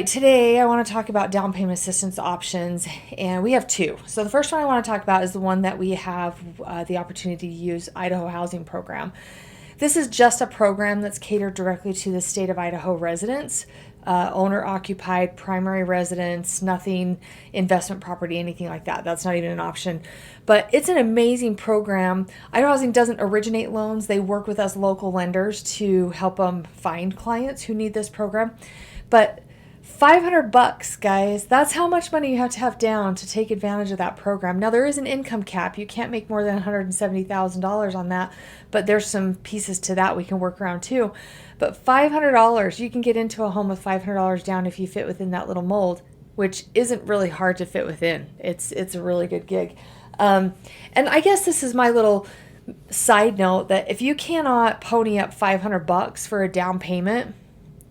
Today, I want to talk about down payment assistance options, and we have two. So, the first one I want to talk about is the one that we have the opportunity to use, Idaho Housing Program. This is just a program that's catered directly to the state of Idaho residents, owner occupied, primary residence, nothing investment property, anything like that. That's not even an option. But it's an amazing program. Idaho Housing doesn't originate loans, they work with us local lenders to help them find clients who need this program. But $500, guys. That's how much money you have to have down to take advantage of that program. Now, there is an income cap. You can't make more than $170,000 on that, but there's some pieces to that we can work around too. But $500, you can get into a home with $500 down if you fit within that little mold, which isn't really hard to fit within. It's a really good gig. And I guess this is my little side note that if you cannot pony up $500 for a down payment,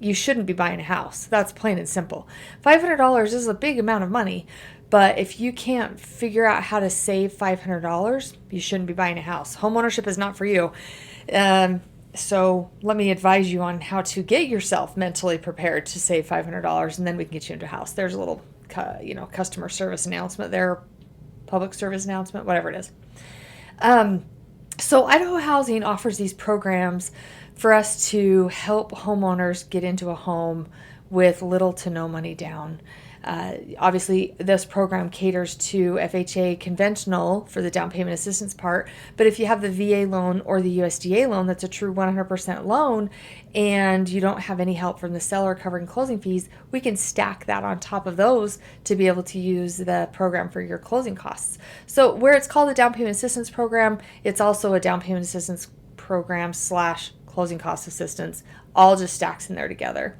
you shouldn't be buying a house. That's plain and simple. $500 is a big amount of money, but if you can't figure out how to save $500, you shouldn't be buying a house. Homeownership is not for you. So let me advise you on how to get yourself mentally prepared to save $500, and then we can get you into a house. There's a little, customer service announcement there, public service announcement, whatever it is. So Idaho Housing offers these programs for us to help homeowners get into a home with little to no money down. Obviously, this program caters to FHA conventional for the down payment assistance part, but if you have the VA loan or the USDA loan, that's a true 100% loan, and you don't have any help from the seller covering closing fees, we can stack that on top of those to be able to use the program for your closing costs. So where it's called a down payment assistance program, it's also a down payment assistance program / closing cost assistance, all just stacks in there together.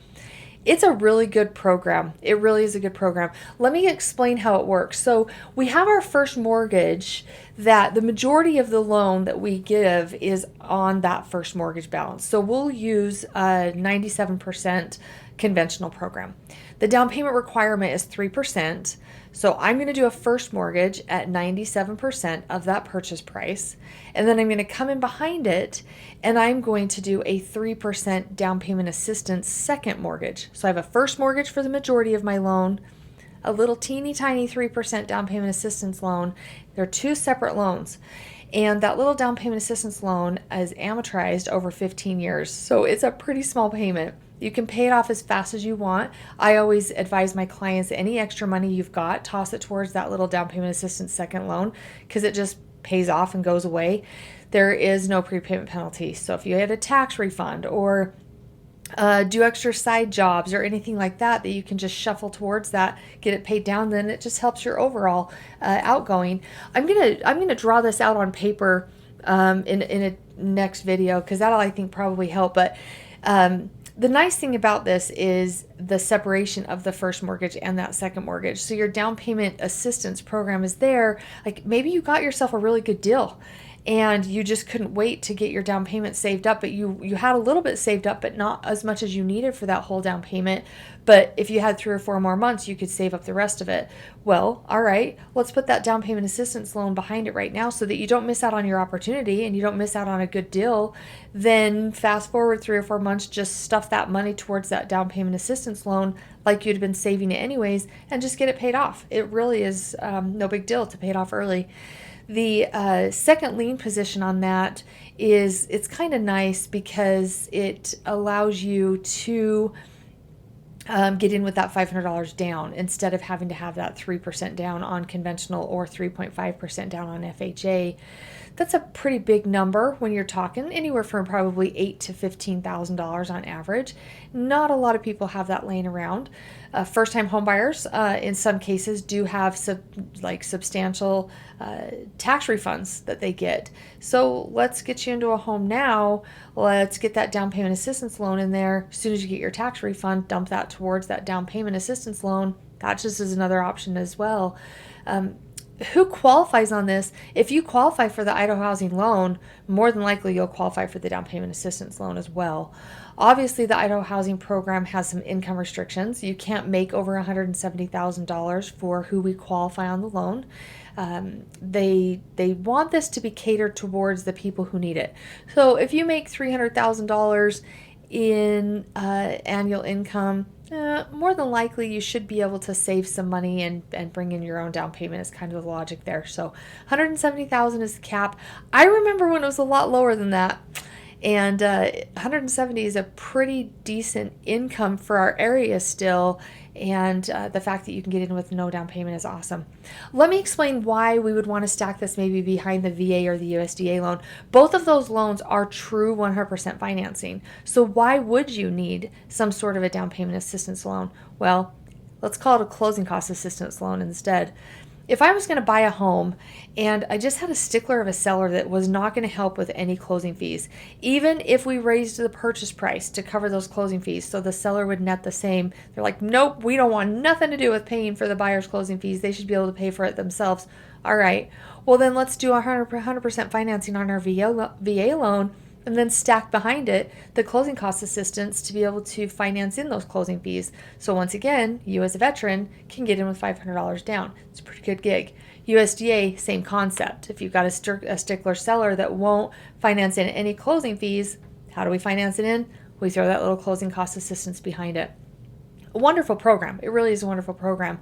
It's a really good program. It really is a good program. Let me explain how it works. So we have our first mortgage that the majority of the loan that we give is on that first mortgage balance. So we'll use a 97% conventional program. The down payment requirement is 3%. So I'm going to do a first mortgage at 97% of that purchase price. And then I'm going to come in behind it and I'm going to do a 3% down payment assistance second mortgage. So I have a first mortgage for the majority of my loan, a little teeny tiny 3% down payment assistance loan. They're two separate loans. And that little down payment assistance loan is amortized over 15 years. So it's a pretty small payment. You can pay it off as fast as you want. I always advise my clients any extra money you've got, toss it towards that little down payment assistance second loan because it just pays off and goes away. There is no prepayment penalty. So if you had a tax refund or do extra side jobs or anything like that you can just shuffle towards that, get it paid down, then it just helps your overall outgoing. I'm gonna draw this out on paper in a next video because that'll I think probably help. But the nice thing about this is the separation of the first mortgage and that second mortgage. So your down payment assistance program is there. Like maybe you got yourself a really good deal and you just couldn't wait to get your down payment saved up, but you had a little bit saved up, but not as much as you needed for that whole down payment. But if you had 3 or 4 more months, you could save up the rest of it. Well, all right, let's put that down payment assistance loan behind it right now so that you don't miss out on your opportunity and you don't miss out on a good deal. Then fast forward 3 or 4 months, just stuff that money towards that down payment assistance loan like you'd have been saving it anyways and just get it paid off. It really is no big deal to pay it off early. The second lien position on that it's kind of nice because it allows you to get in with that $500 down instead of having to have that 3% down on conventional or 3.5% down on FHA. That's a pretty big number when you're talking anywhere from probably $8,000 to $15,000 on average. Not a lot of people have that laying around. First-time homebuyers, in some cases, do have substantial tax refunds that they get. So let's get you into a home now. Let's get that down payment assistance loan in there. As soon as you get your tax refund, dump that towards that down payment assistance loan. That just is another option as well. Who qualifies on this? If you qualify for the Idaho Housing loan, more than likely you'll qualify for the down payment assistance loan as well. Obviously, the Idaho Housing program has some income restrictions. You can't make over $170,000 for who we qualify on the loan. They want this to be catered towards the people who need it. So if you make $300,000 in annual income, More than likely, you should be able to save some money and bring in your own down payment is kind of the logic there. So 170,000 is the cap. I remember when it was a lot lower than that. And 170 is a pretty decent income for our area still. And the fact that you can get in with no down payment is awesome. Let me explain why we would want to stack this maybe behind the VA or the USDA loan. Both of those loans are true 100% financing. So why would you need some sort of a down payment assistance loan? Well, let's call it a closing cost assistance loan instead. If I was going to buy a home and I just had a stickler of a seller that was not going to help with any closing fees, even if we raised the purchase price to cover those closing fees so the seller would net the same, they're like, nope, we don't want nothing to do with paying for the buyer's closing fees. They should be able to pay for it themselves. All right, well then let's do 100% financing on our VA loan and then stack behind it the closing cost assistance to be able to finance in those closing fees. So once again, you as a veteran can get in with $500 down. It's a pretty good gig. USDA, same concept. If you've got a stickler seller that won't finance in any closing fees, how do we finance it in? We throw that little closing cost assistance behind it. A wonderful program. It really is a wonderful program.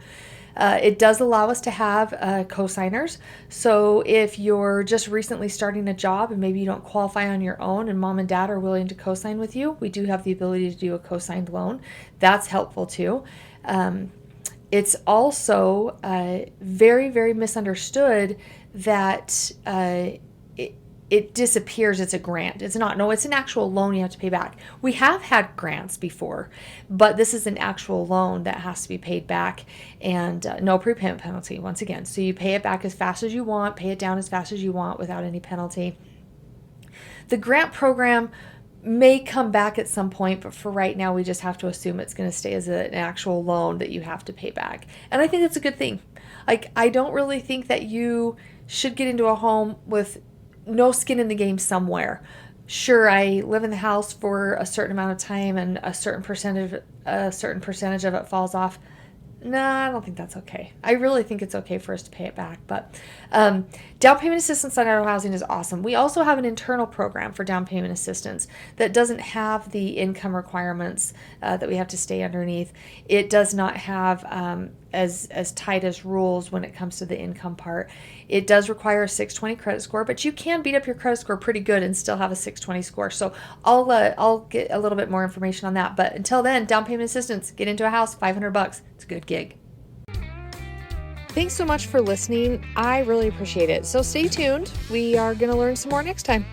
It does allow us to have co-signers. So if you're just recently starting a job and maybe you don't qualify on your own and mom and dad are willing to co-sign with you, we do have the ability to do a co-signed loan. That's helpful too. It's also very, very misunderstood that it disappears. It's a grant. It's not. No, it's an actual loan you have to pay back. We have had grants before, but this is an actual loan that has to be paid back and no prepayment penalty once again. So you pay it back as fast as you want, pay it down as fast as you want without any penalty. The grant program may come back at some point, but for right now, we just have to assume it's going to stay as an actual loan that you have to pay back. And I think that's a good thing. Like, I don't really think that you should get into a home with no skin in the game somewhere. Sure, I live in the house for a certain amount of time and a certain percentage of it falls off. Nah, I don't think that's okay. I really think it's okay for us to pay it back. But down payment assistance on Idaho Housing is awesome. We also have an internal program for down payment assistance that doesn't have the income requirements that we have to stay underneath. It does not have as tight as rules when it comes to the income part. It does require a 620 credit score, but you can beat up your credit score pretty good and still have a 620 score. So I'll get a little bit more information on that. But until then, down payment assistance, get into a house, $500. It's a good gig. Thanks so much for listening. I really appreciate it. So stay tuned. We are going to learn some more next time.